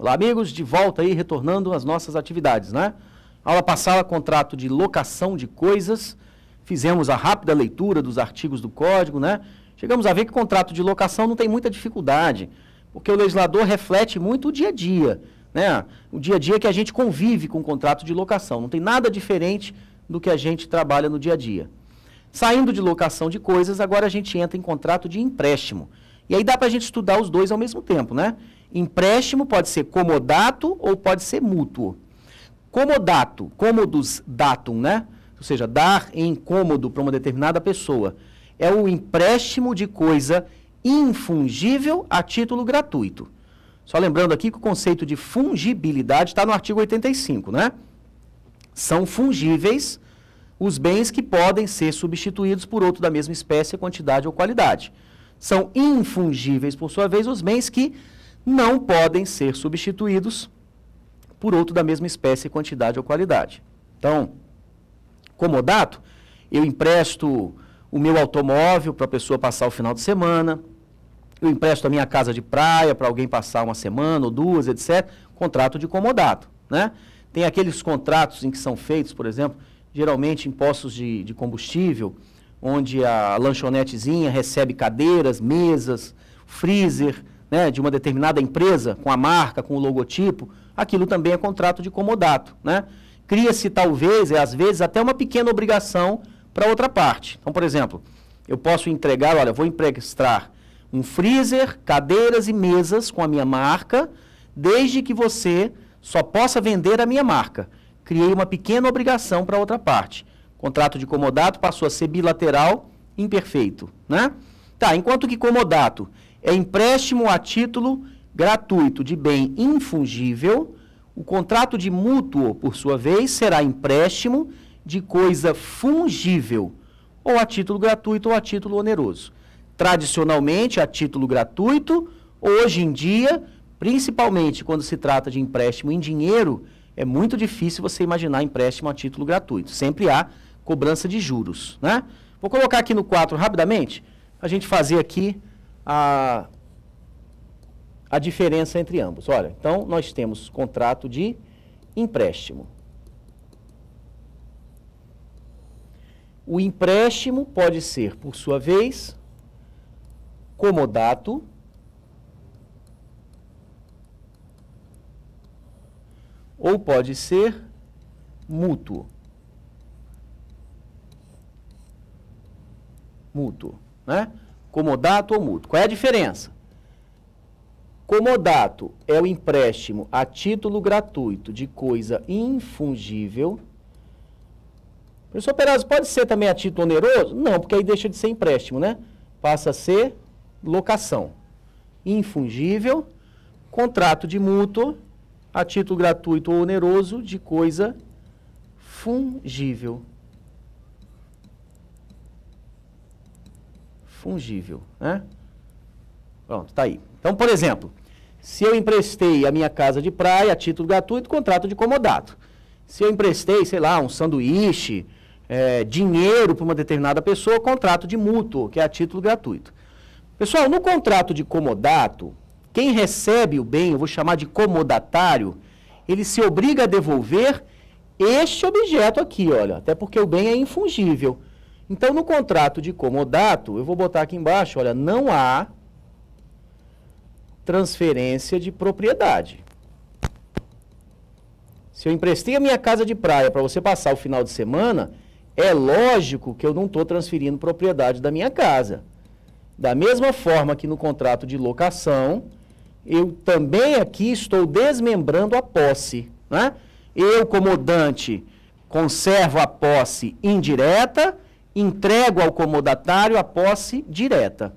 Olá, amigos, de volta aí, retornando às nossas atividades, né? Aula passada, contrato de locação de coisas, fizemos a rápida leitura dos artigos do Código, né? Chegamos a ver que o contrato de locação não tem muita dificuldade, porque o legislador reflete muito o dia a dia, né? O dia a dia que a gente convive com o contrato de locação, não tem nada diferente do que a gente trabalha no dia a dia. Saindo de locação de coisas, agora a gente entra em contrato de empréstimo. E aí dá para a gente estudar os dois ao mesmo tempo, né? Empréstimo pode ser comodato ou pode ser mútuo. Comodato, commodus datum, né? Ou seja, dar em cômodo para uma determinada pessoa. É o empréstimo de coisa infungível a título gratuito. Só lembrando aqui que o conceito de fungibilidade está no artigo 85, né? São fungíveis os bens que podem ser substituídos por outro da mesma espécie, quantidade ou qualidade. São infungíveis, por sua vez, os bens que não podem ser substituídos por outro da mesma espécie, quantidade ou qualidade. Então, comodato, eu empresto o meu automóvel para a pessoa passar o final de semana, eu empresto a minha casa de praia para alguém passar uma semana ou duas, etc. Contrato de comodato, né? Tem aqueles contratos em que são feitos, por exemplo, geralmente em postos de combustível, onde a lanchonetezinha recebe cadeiras, mesas, freezer, né, de uma determinada empresa, com a marca, com o logotipo, aquilo também é contrato de comodato, né? Cria-se talvez, às vezes, até uma pequena obrigação para outra parte. Então, por exemplo, eu posso entregar, olha, vou emprestar um freezer, cadeiras e mesas com a minha marca, desde que você só possa vender a minha marca. Criei uma pequena obrigação para outra parte. Contrato de comodato passou a ser bilateral, imperfeito, né? Tá, enquanto que comodato é empréstimo a título gratuito de bem infungível, o contrato de mútuo, por sua vez, será empréstimo de coisa fungível, ou a título gratuito ou a título oneroso. Tradicionalmente, a título gratuito, hoje em dia, principalmente quando se trata de empréstimo em dinheiro, é muito difícil você imaginar empréstimo a título gratuito. Sempre há cobrança de juros, né? Vou colocar aqui no 4 rapidamente, a gente fazer aqui a diferença entre ambos. Olha, então nós temos contrato de empréstimo. O empréstimo pode ser, por sua vez, comodato, ou pode ser mútuo. Mútuo, né? Comodato ou mútuo. Qual é a diferença? Comodato é o empréstimo a título gratuito de coisa infungível. Professor Perazzo, pode ser também a título oneroso? Não, porque aí deixa de ser empréstimo, né? Passa a ser locação. Infungível, contrato de mútuo, a título gratuito ou oneroso de coisa fungível. Fungível, né? Pronto, tá aí. Então, por exemplo, se eu emprestei a minha casa de praia a título gratuito, contrato de comodato. Se eu emprestei, sei lá, um sanduíche, dinheiro para uma determinada pessoa, contrato de mútuo, que é a título gratuito. Pessoal, no contrato de comodato, quem recebe o bem, eu vou chamar de comodatário, ele se obriga a devolver este objeto aqui, olha, até porque o bem é infungível. Então, no contrato de comodato, eu vou botar aqui embaixo, olha, não há transferência de propriedade. Se eu emprestei a minha casa de praia para você passar o final de semana, é lógico que eu não estou transferindo propriedade da minha casa. Da mesma forma que no contrato de locação, eu também aqui estou desmembrando a posse, né? Eu, comodante, conservo a posse indireta, entrego ao comodatário a posse direta.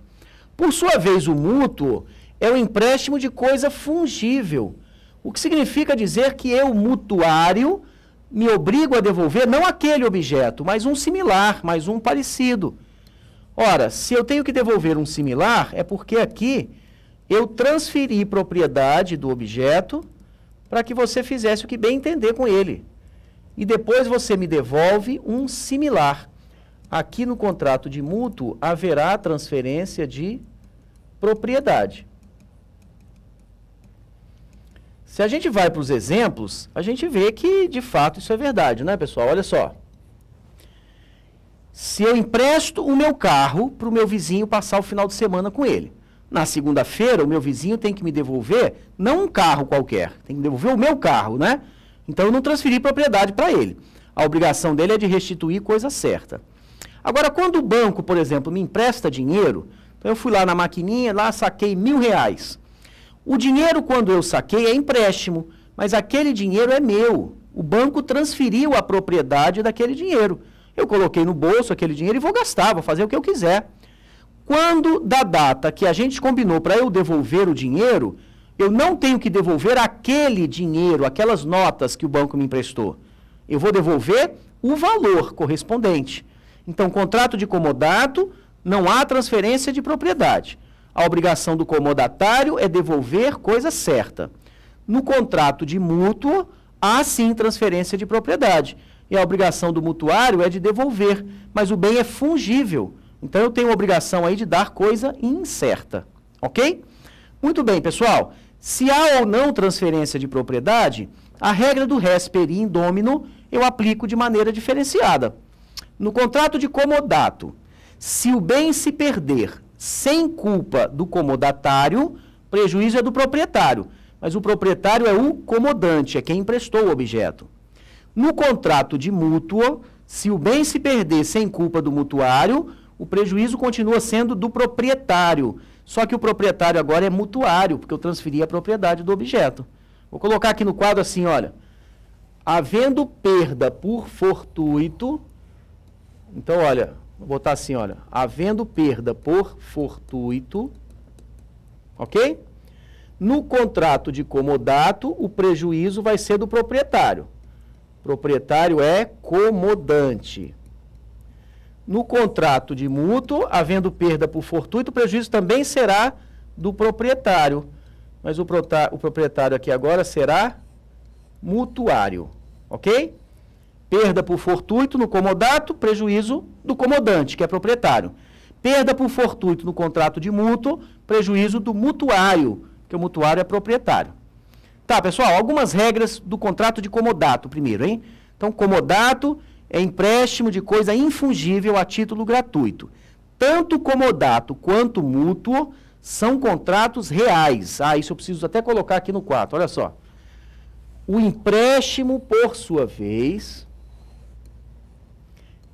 Por sua vez, o mútuo é o empréstimo de coisa fungível, o que significa dizer que eu, mutuário, me obrigo a devolver não aquele objeto, mas um similar, mais um parecido. Ora, se eu tenho que devolver um similar, é porque aqui eu transferi propriedade do objeto para que você fizesse o que bem entender com ele. E depois você me devolve um similar. Aqui no contrato de mútuo haverá transferência de propriedade. Se a gente vai para os exemplos, a gente vê que, de fato, isso é verdade, né, pessoal? Olha só. Se eu empresto o meu carro para o meu vizinho passar o final de semana com ele, na segunda-feira, o meu vizinho tem que me devolver, não um carro qualquer, tem que devolver o meu carro, né? Então, eu não transferi propriedade para ele. A obrigação dele é de restituir coisa certa. Agora, quando o banco, por exemplo, me empresta dinheiro, então eu fui lá na maquininha, lá saquei R$1.000. O dinheiro, quando eu saquei, é empréstimo, mas aquele dinheiro é meu. O banco transferiu a propriedade daquele dinheiro. Eu coloquei no bolso aquele dinheiro e vou gastar, vou fazer o que eu quiser. Quando da data que a gente combinou para eu devolver o dinheiro, eu não tenho que devolver aquele dinheiro, aquelas notas que o banco me emprestou. Eu vou devolver o valor correspondente. Então, contrato de comodato, não há transferência de propriedade. A obrigação do comodatário é devolver coisa certa. No contrato de mútuo, há sim transferência de propriedade. E a obrigação do mutuário é de devolver, mas o bem é fungível. Então, eu tenho a obrigação aí de dar coisa incerta. Ok? Muito bem, pessoal. Se há ou não transferência de propriedade, a regra do res per in domino eu aplico de maneira diferenciada. No contrato de comodato, se o bem se perder sem culpa do comodatário, prejuízo é do proprietário. Mas o proprietário é o comodante, é quem emprestou o objeto. No contrato de mútuo, se o bem se perder sem culpa do mutuário, o prejuízo continua sendo do proprietário. Só que o proprietário agora é mutuário, porque eu transferi a propriedade do objeto. Vou colocar aqui no quadro assim, olha. Havendo perda por fortuito, então, olha, vou botar assim, olha. Havendo perda por fortuito, ok? No contrato de comodato, o prejuízo vai ser do proprietário. O proprietário é comodante. No contrato de mútuo, havendo perda por fortuito, o prejuízo também será do proprietário. Mas o proprietário aqui agora será mutuário, ok? Perda por fortuito no comodato, prejuízo do comodante, que é proprietário. Perda por fortuito no contrato de mútuo, prejuízo do mutuário, que o mutuário é proprietário. Tá, pessoal, algumas regras do contrato de comodato primeiro, hein? Então, comodato é empréstimo de coisa infungível a título gratuito. Tanto comodato quanto mútuo são contratos reais. Ah, isso eu preciso até colocar aqui no quadro, olha só. O empréstimo, por sua vez,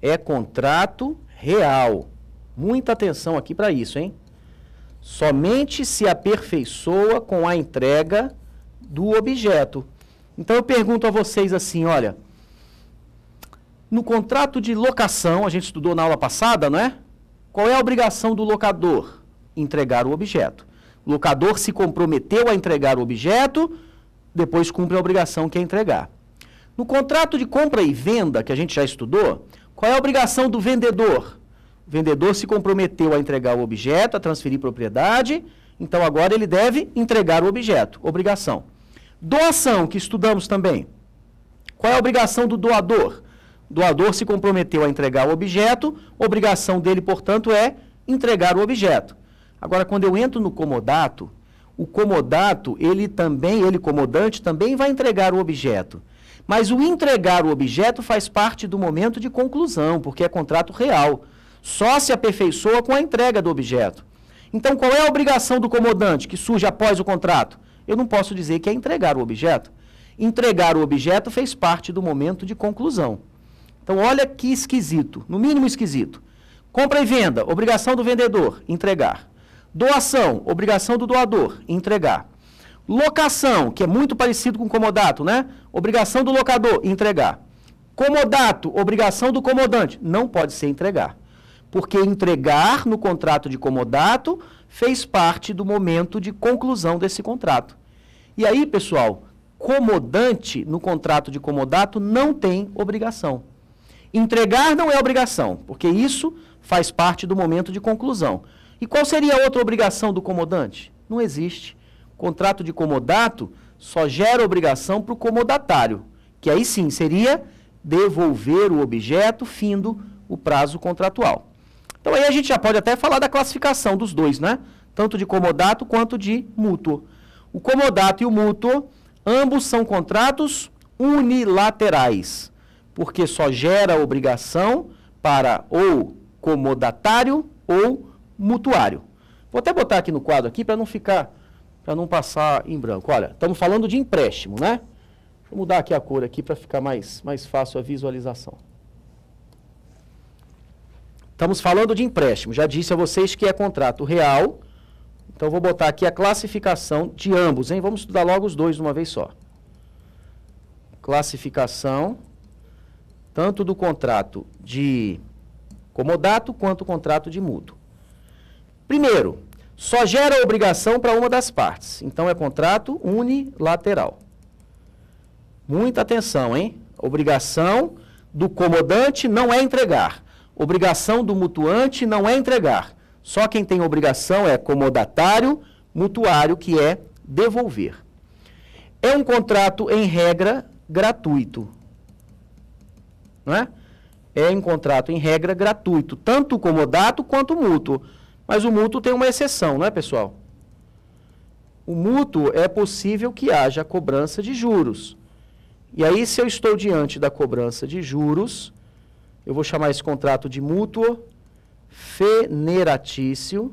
é contrato real. Muita atenção aqui para isso, hein? Somente se aperfeiçoa com a entrega do objeto. Então eu pergunto a vocês assim, olha, no contrato de locação, a gente estudou na aula passada, não é? Qual é a obrigação do locador? Entregar o objeto. O locador se comprometeu a entregar o objeto, depois cumpre a obrigação que é entregar. No contrato de compra e venda, que a gente já estudou, qual é a obrigação do vendedor? O vendedor se comprometeu a entregar o objeto, a transferir propriedade, então agora ele deve entregar o objeto, obrigação. Doação, que estudamos também. Qual é a obrigação do doador? O doador se comprometeu a entregar o objeto, obrigação dele, portanto, é entregar o objeto. Agora, quando eu entro no comodato, o comodato, ele comodante, também vai entregar o objeto. Mas o entregar o objeto faz parte do momento de conclusão, porque é contrato real. Só se aperfeiçoa com a entrega do objeto. Então, qual é a obrigação do comodante que surge após o contrato? Eu não posso dizer que é entregar o objeto. Entregar o objeto fez parte do momento de conclusão. Então, olha que esquisito, no mínimo esquisito. Compra e venda, obrigação do vendedor, entregar. Doação, obrigação do doador, entregar. Locação, que é muito parecido com comodato, né? Obrigação do locador, entregar. Comodato, obrigação do comodante, não pode ser entregar. Porque entregar no contrato de comodato fez parte do momento de conclusão desse contrato. E aí, pessoal, comodante no contrato de comodato não tem obrigação. Entregar não é obrigação, porque isso faz parte do momento de conclusão. E qual seria a outra obrigação do comodante? Não existe. Contrato de comodato só gera obrigação para o comodatário, que aí sim seria devolver o objeto findo o prazo contratual. Então aí a gente já pode até falar da classificação dos dois, né? Tanto de comodato quanto de mútuo. O comodato e o mútuo, Ambos são contratos unilaterais, porque só gera obrigação para ou comodatário ou mutuário. Vou até botar aqui no quadro aqui para não passar em branco. Olha, estamos falando de empréstimo, né? Deixa eu mudar aqui a cor aqui para ficar mais fácil a visualização. Estamos falando de empréstimo. Já disse a vocês que é contrato real. Então, vou botar aqui a classificação de ambos, hein? Vamos estudar logo os dois de uma vez só. Classificação, tanto do contrato de comodato quanto o contrato de mútuo. Primeiro, só gera obrigação para uma das partes. Então, é contrato unilateral. Muita atenção, hein? Obrigação do comodante não é entregar. Obrigação do mutuante não é entregar. Só quem tem obrigação é comodatário, mutuário, que é devolver. É um contrato, em regra, gratuito. Não é? É um contrato, em regra, gratuito. Tanto o comodato quanto o mútuo. Mas o mútuo tem uma exceção, não é, pessoal? O mútuo é possível que haja cobrança de juros. E aí, se eu estou diante da cobrança de juros, eu vou chamar esse contrato de mútuo feneratício,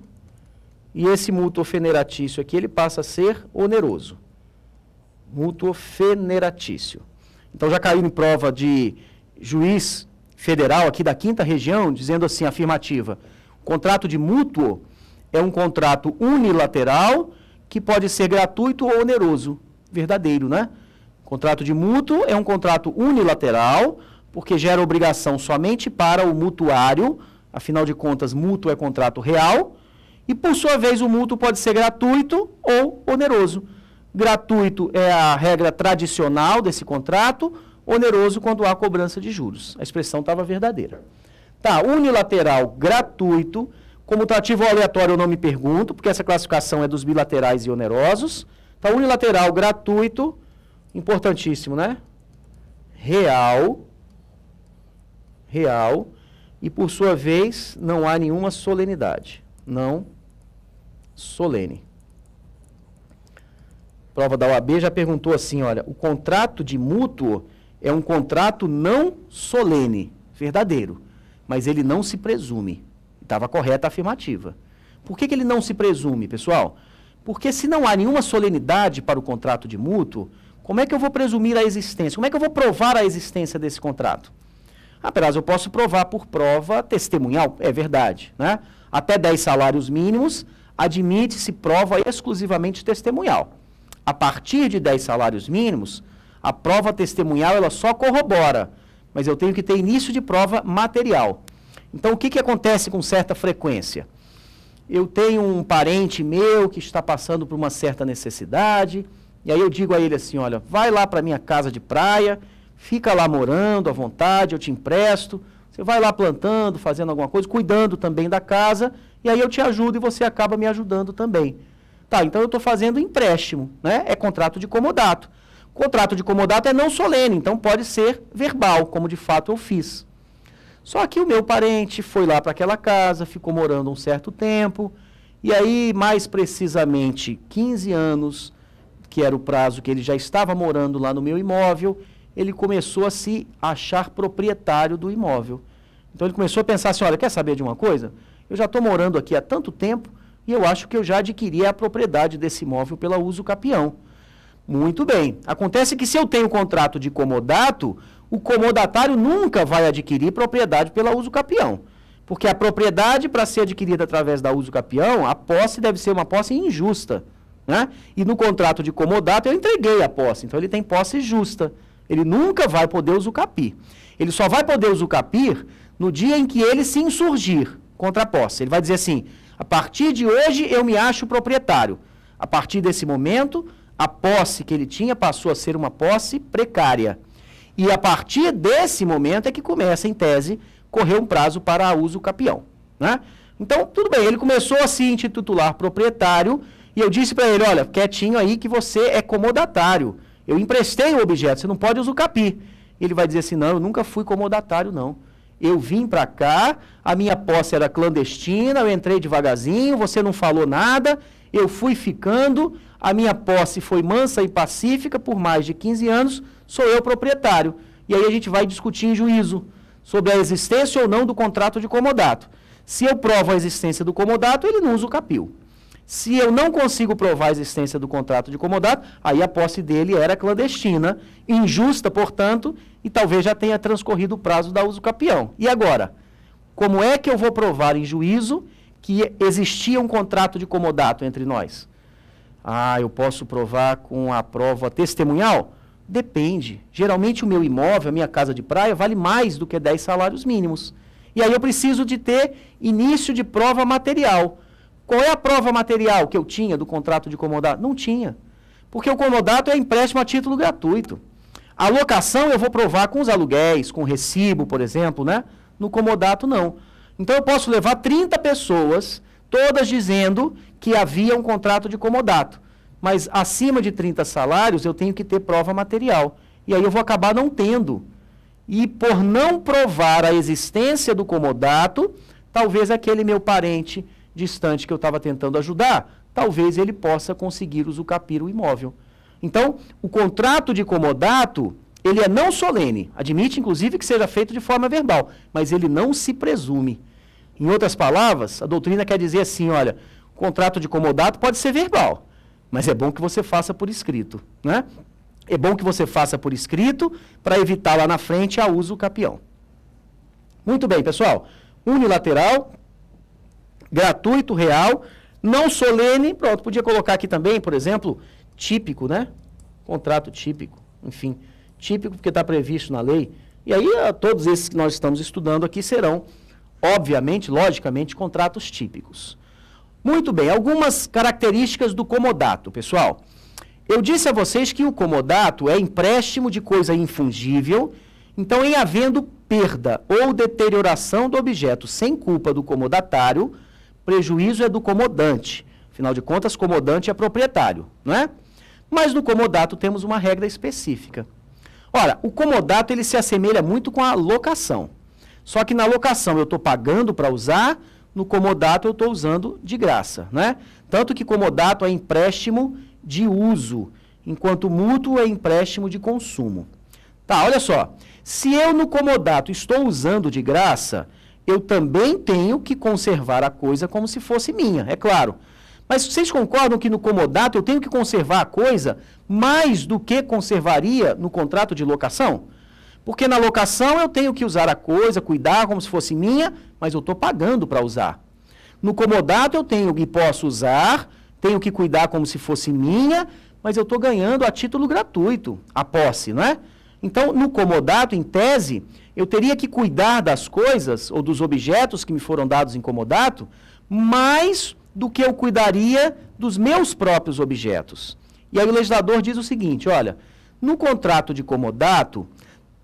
e esse mútuo feneratício aqui, ele passa a ser oneroso. Mútuo feneratício. Então, já caiu em prova de juiz federal aqui da 5ª região, dizendo assim, afirmativa, o contrato de mútuo é um contrato unilateral que pode ser gratuito ou oneroso. Verdadeiro, né? Contrato de mútuo é um contrato unilateral, porque gera obrigação somente para o mutuário, afinal de contas, mútuo é contrato real, e por sua vez o mútuo pode ser gratuito ou oneroso. Gratuito é a regra tradicional desse contrato, oneroso quando há cobrança de juros. A expressão estava verdadeira. Tá, unilateral, gratuito, comutativo ou aleatório eu não me pergunto, porque essa classificação é dos bilaterais e onerosos. Tá, unilateral, gratuito, importantíssimo, né? Real, e por sua vez não há nenhuma solenidade. Não solene. Prova da OAB já perguntou assim, olha, o contrato de mútuo é um contrato não solene, verdadeiro, mas ele não se presume. Estava correta a afirmativa. Por que ele não se presume, pessoal? Porque se não há nenhuma solenidade para o contrato de mútuo, como é que eu vou presumir a existência? Como é que eu vou provar a existência desse contrato? Apenas eu posso provar por prova testemunhal, é verdade, né? Até 10 salários mínimos, admite-se prova exclusivamente testemunhal. A partir de 10 salários mínimos, a prova testemunhal ela só corrobora, mas eu tenho que ter início de prova material. Então, o que acontece com certa frequência? Eu tenho um parente meu que está passando por uma certa necessidade, e aí eu digo a ele assim, olha, vai lá para a minha casa de praia, fica lá morando à vontade, eu te empresto, você vai lá plantando, fazendo alguma coisa, cuidando também da casa, e aí eu te ajudo e você acaba me ajudando também. Tá, então eu estou fazendo empréstimo, né? É contrato de comodato. Contrato de comodato é não solene, então pode ser verbal, como de fato eu fiz. Só que o meu parente foi lá para aquela casa, ficou morando um certo tempo, e aí, mais precisamente, 15 anos, que era o prazo que ele já estava morando lá no meu imóvel, ele começou a se achar proprietário do imóvel. Então ele começou a pensar assim, olha, quer saber de uma coisa? Eu já estou morando aqui há tanto tempo e eu acho que eu já adquiri a propriedade desse imóvel pela uso capião. Muito bem. Acontece que se eu tenho contrato de comodato, o comodatário nunca vai adquirir propriedade pela uso capião. Porque a propriedade, para ser adquirida através da uso capião, a posse deve ser uma posse injusta, né? E no contrato de comodato eu entreguei a posse, então ele tem posse justa. Ele nunca vai poder usucapir. Ele só vai poder usucapir no dia em que ele se insurgir contra a posse. Ele vai dizer assim, a partir de hoje eu me acho proprietário. A partir desse momento, a posse que ele tinha passou a ser uma posse precária. E a partir desse momento é que começa, em tese, correr um prazo para uso capião, né? Então, tudo bem, ele começou a se intitular proprietário e eu disse para ele, olha, quietinho aí que você é comodatário. Eu emprestei o objeto, você não pode usucapir. Ele vai dizer assim, não, eu nunca fui comodatário, não. Eu vim para cá, a minha posse era clandestina, eu entrei devagarzinho, você não falou nada, eu fui ficando, a minha posse foi mansa e pacífica por mais de 15 anos, sou eu proprietário. E aí a gente vai discutir em juízo sobre a existência ou não do contrato de comodato. Se eu provo a existência do comodato, ele não usa o capil. Se eu não consigo provar a existência do contrato de comodato, aí a posse dele era clandestina, injusta, portanto, e talvez já tenha transcorrido o prazo da uso capião. E agora? Como é que eu vou provar em juízo que existia um contrato de comodato entre nós? Ah, eu posso provar com a prova testemunhal? Depende. Geralmente o meu imóvel, a minha casa de praia, vale mais do que 10 salários mínimos. E aí eu preciso de ter início de prova material. Qual é a prova material que eu tinha do contrato de comodato? Não tinha. Porque o comodato é empréstimo a título gratuito. A locação eu vou provar com os aluguéis, com recibo, por exemplo, né? No comodato, não. Então eu posso levar 30 pessoas, todas dizendo que havia um contrato de comodato. Mas acima de 30 salários eu tenho que ter prova material. E aí eu vou acabar não tendo. E por não provar a existência do comodato, talvez aquele meu parente distante que eu estava tentando ajudar, talvez ele possa conseguir usucapir o imóvel. Então, o contrato de comodato, ele é não solene, admite inclusive que seja feito de forma verbal, mas ele não se presume. Em outras palavras, a doutrina quer dizer assim, olha, o contrato de comodato pode ser verbal, mas é bom que você faça por escrito, né? É bom que você faça por escrito para evitar lá na frente a uso capião. Muito bem, pessoal. Unilateral, gratuito, real, não solene, pronto, podia colocar aqui também, por exemplo, típico, né? Contrato típico, enfim, típico porque está previsto na lei. E aí todos esses que nós estamos estudando aqui serão, obviamente, logicamente, contratos típicos. Muito bem, algumas características do comodato, pessoal. Eu disse a vocês que o comodato é empréstimo de coisa infungível, então em havendo perda ou deterioração do objeto sem culpa do comodatário, prejuízo é do comodante. Afinal de contas, comodante é proprietário, não é? Mas no comodato temos uma regra específica. Ora, o comodato ele se assemelha muito com a locação. Só que na locação eu estou pagando para usar, no comodato eu estou usando de graça, né? Tanto que comodato é empréstimo de uso, enquanto mútuo é empréstimo de consumo. Tá, olha só. Se eu no comodato estou usando de graça, eu também tenho que conservar a coisa como se fosse minha, é claro. Mas vocês concordam que no comodato eu tenho que conservar a coisa mais do que conservaria no contrato de locação? Porque na locação eu tenho que usar a coisa, cuidar como se fosse minha, mas eu estou pagando para usar. No comodato eu tenho e posso usar, tenho que cuidar como se fosse minha, mas eu estou ganhando a título gratuito, a posse, não é? Então, no comodato, em tese, eu teria que cuidar das coisas ou dos objetos que me foram dados em comodato mais do que eu cuidaria dos meus próprios objetos. E aí o legislador diz o seguinte, olha, no contrato de comodato,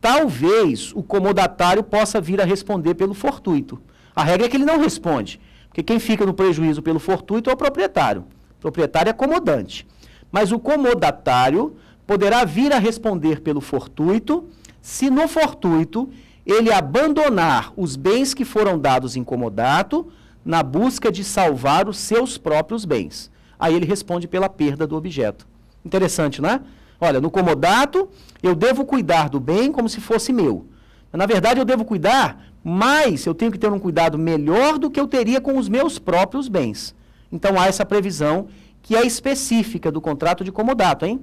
talvez o comodatário possa vir a responder pelo fortuito. A regra é que ele não responde, porque quem fica no prejuízo pelo fortuito é o proprietário. O proprietário é comodante. Mas o comodatário poderá vir a responder pelo fortuito se no fortuito ele abandonar os bens que foram dados em comodato na busca de salvar os seus próprios bens. Aí ele responde pela perda do objeto. Interessante, não é? Olha, no comodato eu devo cuidar do bem como se fosse meu. Mas, na verdade, eu devo cuidar, mas eu tenho que ter um cuidado melhor do que eu teria com os meus próprios bens. Então há essa previsão que é específica do contrato de comodato, hein?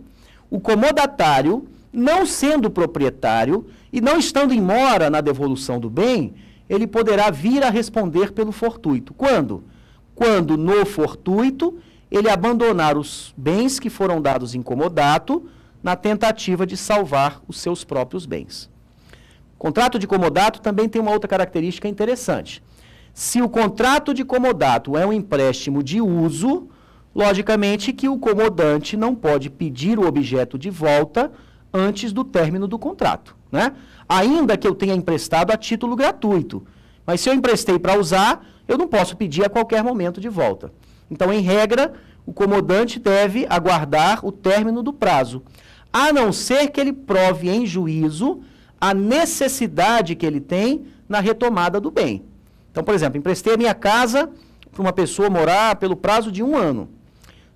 O comodatário, não sendo proprietário e não estando em mora na devolução do bem, ele poderá vir a responder pelo fortuito. Quando? Quando no fortuito ele abandonar os bens que foram dados em comodato na tentativa de salvar os seus próprios bens. O contrato de comodato também tem uma outra característica interessante. Se o contrato de comodato é um empréstimo de uso, logicamente que o comodante não pode pedir o objeto de volta antes do término do contrato, né? Ainda que eu tenha emprestado a título gratuito. Mas se eu emprestei para usar, eu não posso pedir a qualquer momento de volta. Então, em regra, o comodante deve aguardar o término do prazo, a não ser que ele prove em juízo a necessidade que ele tem na retomada do bem. Então, por exemplo, emprestei a minha casa para uma pessoa morar pelo prazo de 1 ano.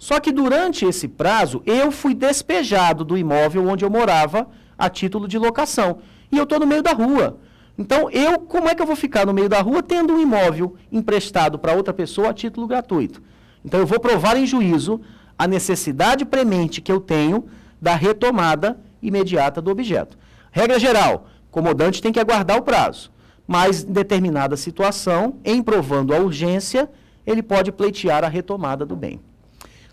Só que durante esse prazo, eu fui despejado do imóvel onde eu morava a título de locação. E eu estou no meio da rua. Então, como é que eu vou ficar no meio da rua tendo um imóvel emprestado para outra pessoa a título gratuito? Então, eu vou provar em juízo a necessidade premente que eu tenho da retomada imediata do objeto. Regra geral, o comodante tem que aguardar o prazo, mas em determinada situação, em provando a urgência, ele pode pleitear a retomada do bem.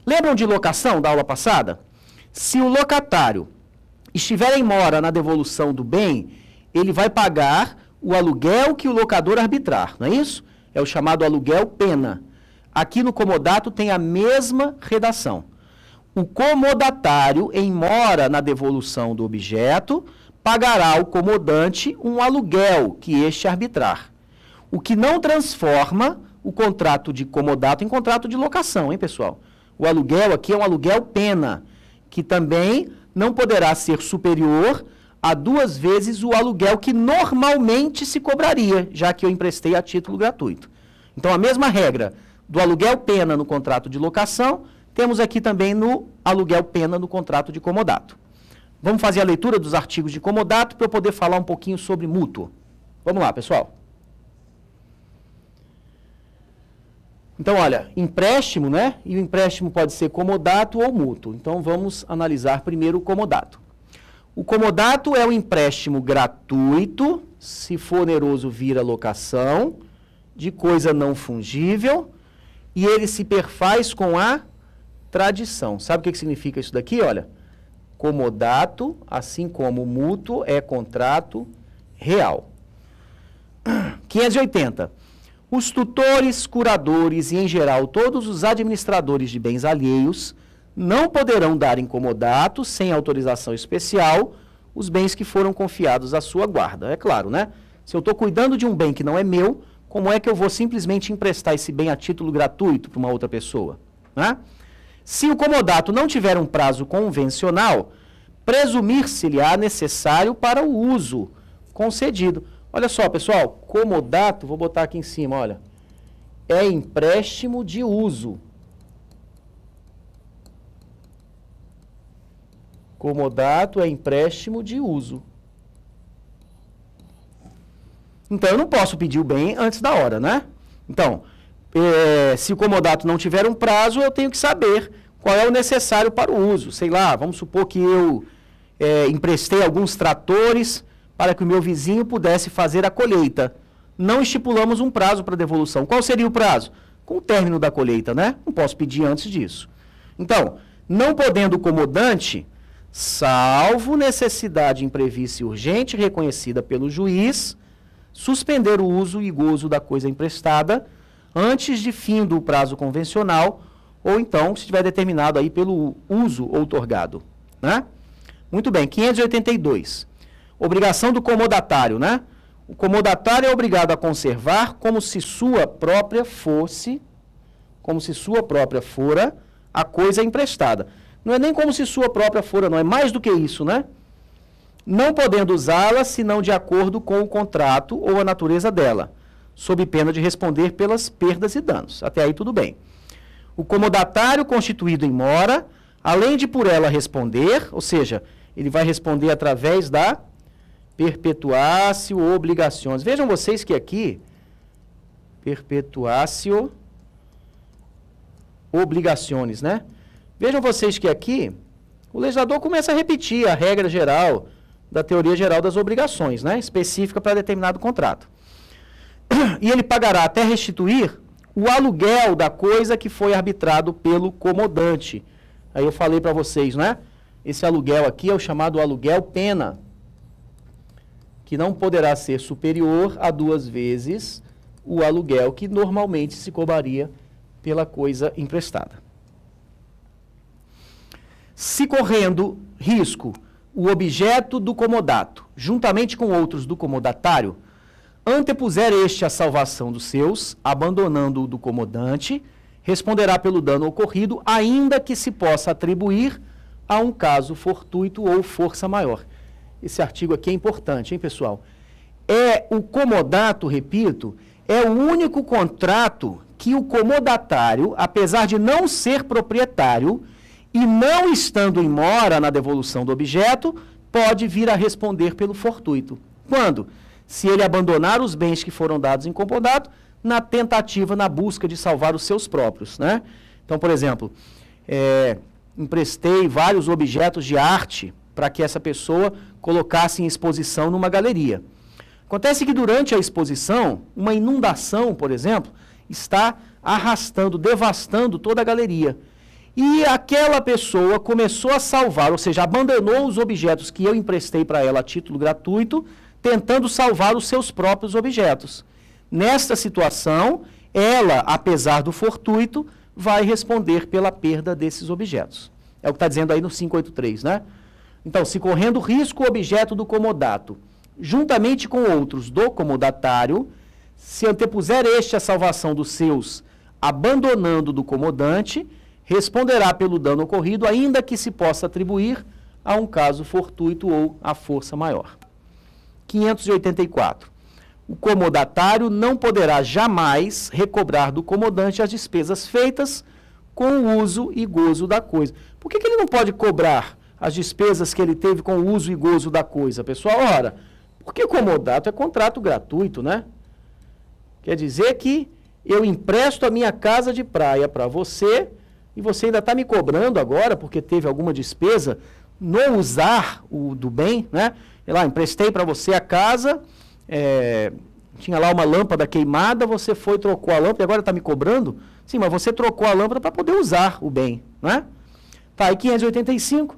Lembram de locação da aula passada? Se o locatário estiver em mora na devolução do bem, ele vai pagar o aluguel que o locador arbitrar, não é isso? É o chamado aluguel pena. Aqui no comodato tem a mesma redação. O comodatário, em mora na devolução do objeto, pagará ao comodante um aluguel que este arbitrar. O que não transforma o contrato de comodato em contrato de locação, hein, pessoal? O aluguel aqui é um aluguel pena, que também não poderá ser superior a 2 vezes o aluguel que normalmente se cobraria, já que eu emprestei a título gratuito. Então, a mesma regra do aluguel pena no contrato de locação, temos aqui também no aluguel pena no contrato de comodato. Vamos fazer a leitura dos artigos de comodato para eu poder falar um pouquinho sobre mútuo. Vamos lá, pessoal. Então, olha, empréstimo, né? E o empréstimo pode ser comodato ou mútuo. Então, vamos analisar primeiro o comodato. O comodato é o empréstimo gratuito, se for oneroso vira locação, de coisa não fungível, e ele se perfaz com a tradição. Sabe o que significa isso daqui? Olha, comodato, assim como mútuo, é contrato real. 580. Os tutores, curadores e, em geral, todos os administradores de bens alheios não poderão dar em comodato, sem autorização especial, os bens que foram confiados à sua guarda. É claro, né? Se eu estou cuidando de um bem que não é meu, como é que eu vou simplesmente emprestar esse bem a título gratuito para uma outra pessoa? Né? Se o comodato não tiver um prazo convencional, presumir-se-lhe-á necessário para o uso concedido. Olha só, pessoal, comodato, vou botar aqui em cima, olha, é empréstimo de uso. Comodato é empréstimo de uso. Então, eu não posso pedir o bem antes da hora, né? Então, se o comodato não tiver um prazo, eu tenho que saber qual é o necessário para o uso. Sei lá, vamos supor que eu emprestei alguns tratores para que o meu vizinho pudesse fazer a colheita. Não estipulamos um prazo para devolução. Qual seria o prazo? Com o término da colheita, né? Não posso pedir antes disso. Então, não podendo o comodante, salvo necessidade imprevista e urgente reconhecida pelo juiz, suspender o uso e gozo da coisa emprestada antes de fim do prazo convencional ou então, se estiver determinado aí pelo uso outorgado, né? Muito bem, 582. Obrigação do comodatário, né? O comodatário é obrigado a conservar como se sua própria fora a coisa emprestada. Não é nem como se sua própria fora, não, é mais do que isso, né? Não podendo usá-la senão de acordo com o contrato ou a natureza dela, sob pena de responder pelas perdas e danos. Até aí tudo bem. O comodatário constituído em mora, além de por ela responder, ou seja, ele vai responder através da perpetuatio obrigações. Vejam vocês que aqui, perpetuatio obrigações, né? Vejam vocês que aqui, o legislador começa a repetir a regra geral da teoria geral das obrigações, né? Específica para determinado contrato. E ele pagará até restituir o aluguel da coisa que foi arbitrado pelo comodante. Aí eu falei para vocês, né? Esse aluguel aqui é o chamado aluguel pena, que não poderá ser superior a 2 vezes o aluguel que normalmente se cobraria pela coisa emprestada. Se correndo risco o objeto do comodato, juntamente com outros do comodatário, antepuser este a salvação dos seus, abandonando o do comodante, responderá pelo dano ocorrido, ainda que se possa atribuir a um caso fortuito ou força maior. Esse artigo aqui é importante, hein, pessoal? O comodato, repito, é o único contrato que o comodatário, apesar de não ser proprietário e não estando em mora na devolução do objeto, pode vir a responder pelo fortuito. Quando? Se ele abandonar os bens que foram dados em comodato na tentativa, na busca de salvar os seus próprios, né? Então, por exemplo, emprestei vários objetos de arte para que essa pessoa colocasse em exposição numa galeria. Acontece que durante a exposição, uma inundação, por exemplo, está arrastando, devastando toda a galeria. E aquela pessoa começou a salvar, ou seja, abandonou os objetos que eu emprestei para ela a título gratuito, tentando salvar os seus próprios objetos. Nesta situação, ela, apesar do fortuito, vai responder pela perda desses objetos. É o que está dizendo aí no 583, né? Então, se correndo risco o objeto do comodato, juntamente com outros do comodatário, se antepuser este a salvação dos seus, abandonando do comodante, responderá pelo dano ocorrido, ainda que se possa atribuir a um caso fortuito ou a força maior. 584. O comodatário não poderá jamais recobrar do comodante as despesas feitas com o uso e gozo da coisa. Por que ele não pode cobrar as despesas que ele teve com o uso e gozo da coisa, pessoal? Ora, porque o comodato é contrato gratuito, né? Quer dizer que eu empresto a minha casa de praia para você e você ainda está me cobrando agora porque teve alguma despesa no usar do bem, né? Eu lá, emprestei para você a casa, tinha lá uma lâmpada queimada, você foi e trocou a lâmpada e agora está me cobrando? Sim, mas você trocou a lâmpada para poder usar o bem, né? Tá, e 585,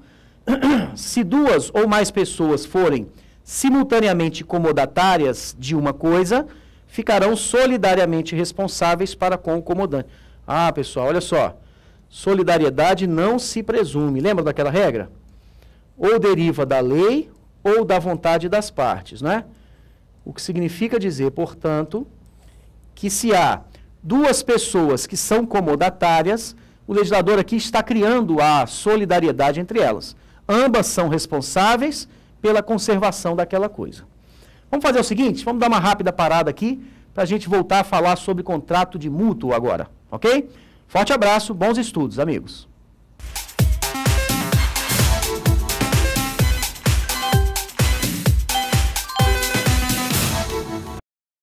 se duas ou mais pessoas forem simultaneamente comodatárias de uma coisa, ficarão solidariamente responsáveis para com o comodante. Ah, pessoal, olha só, solidariedade não se presume, lembra daquela regra? Ou deriva da lei ou da vontade das partes, né? O que significa dizer, portanto, que se há duas pessoas que são comodatárias, o legislador aqui está criando a solidariedade entre elas. Ambas são responsáveis pela conservação daquela coisa. Vamos fazer o seguinte, vamos dar uma rápida parada aqui para a gente voltar a falar sobre contrato de mútuo agora, ok? Forte abraço, bons estudos, amigos.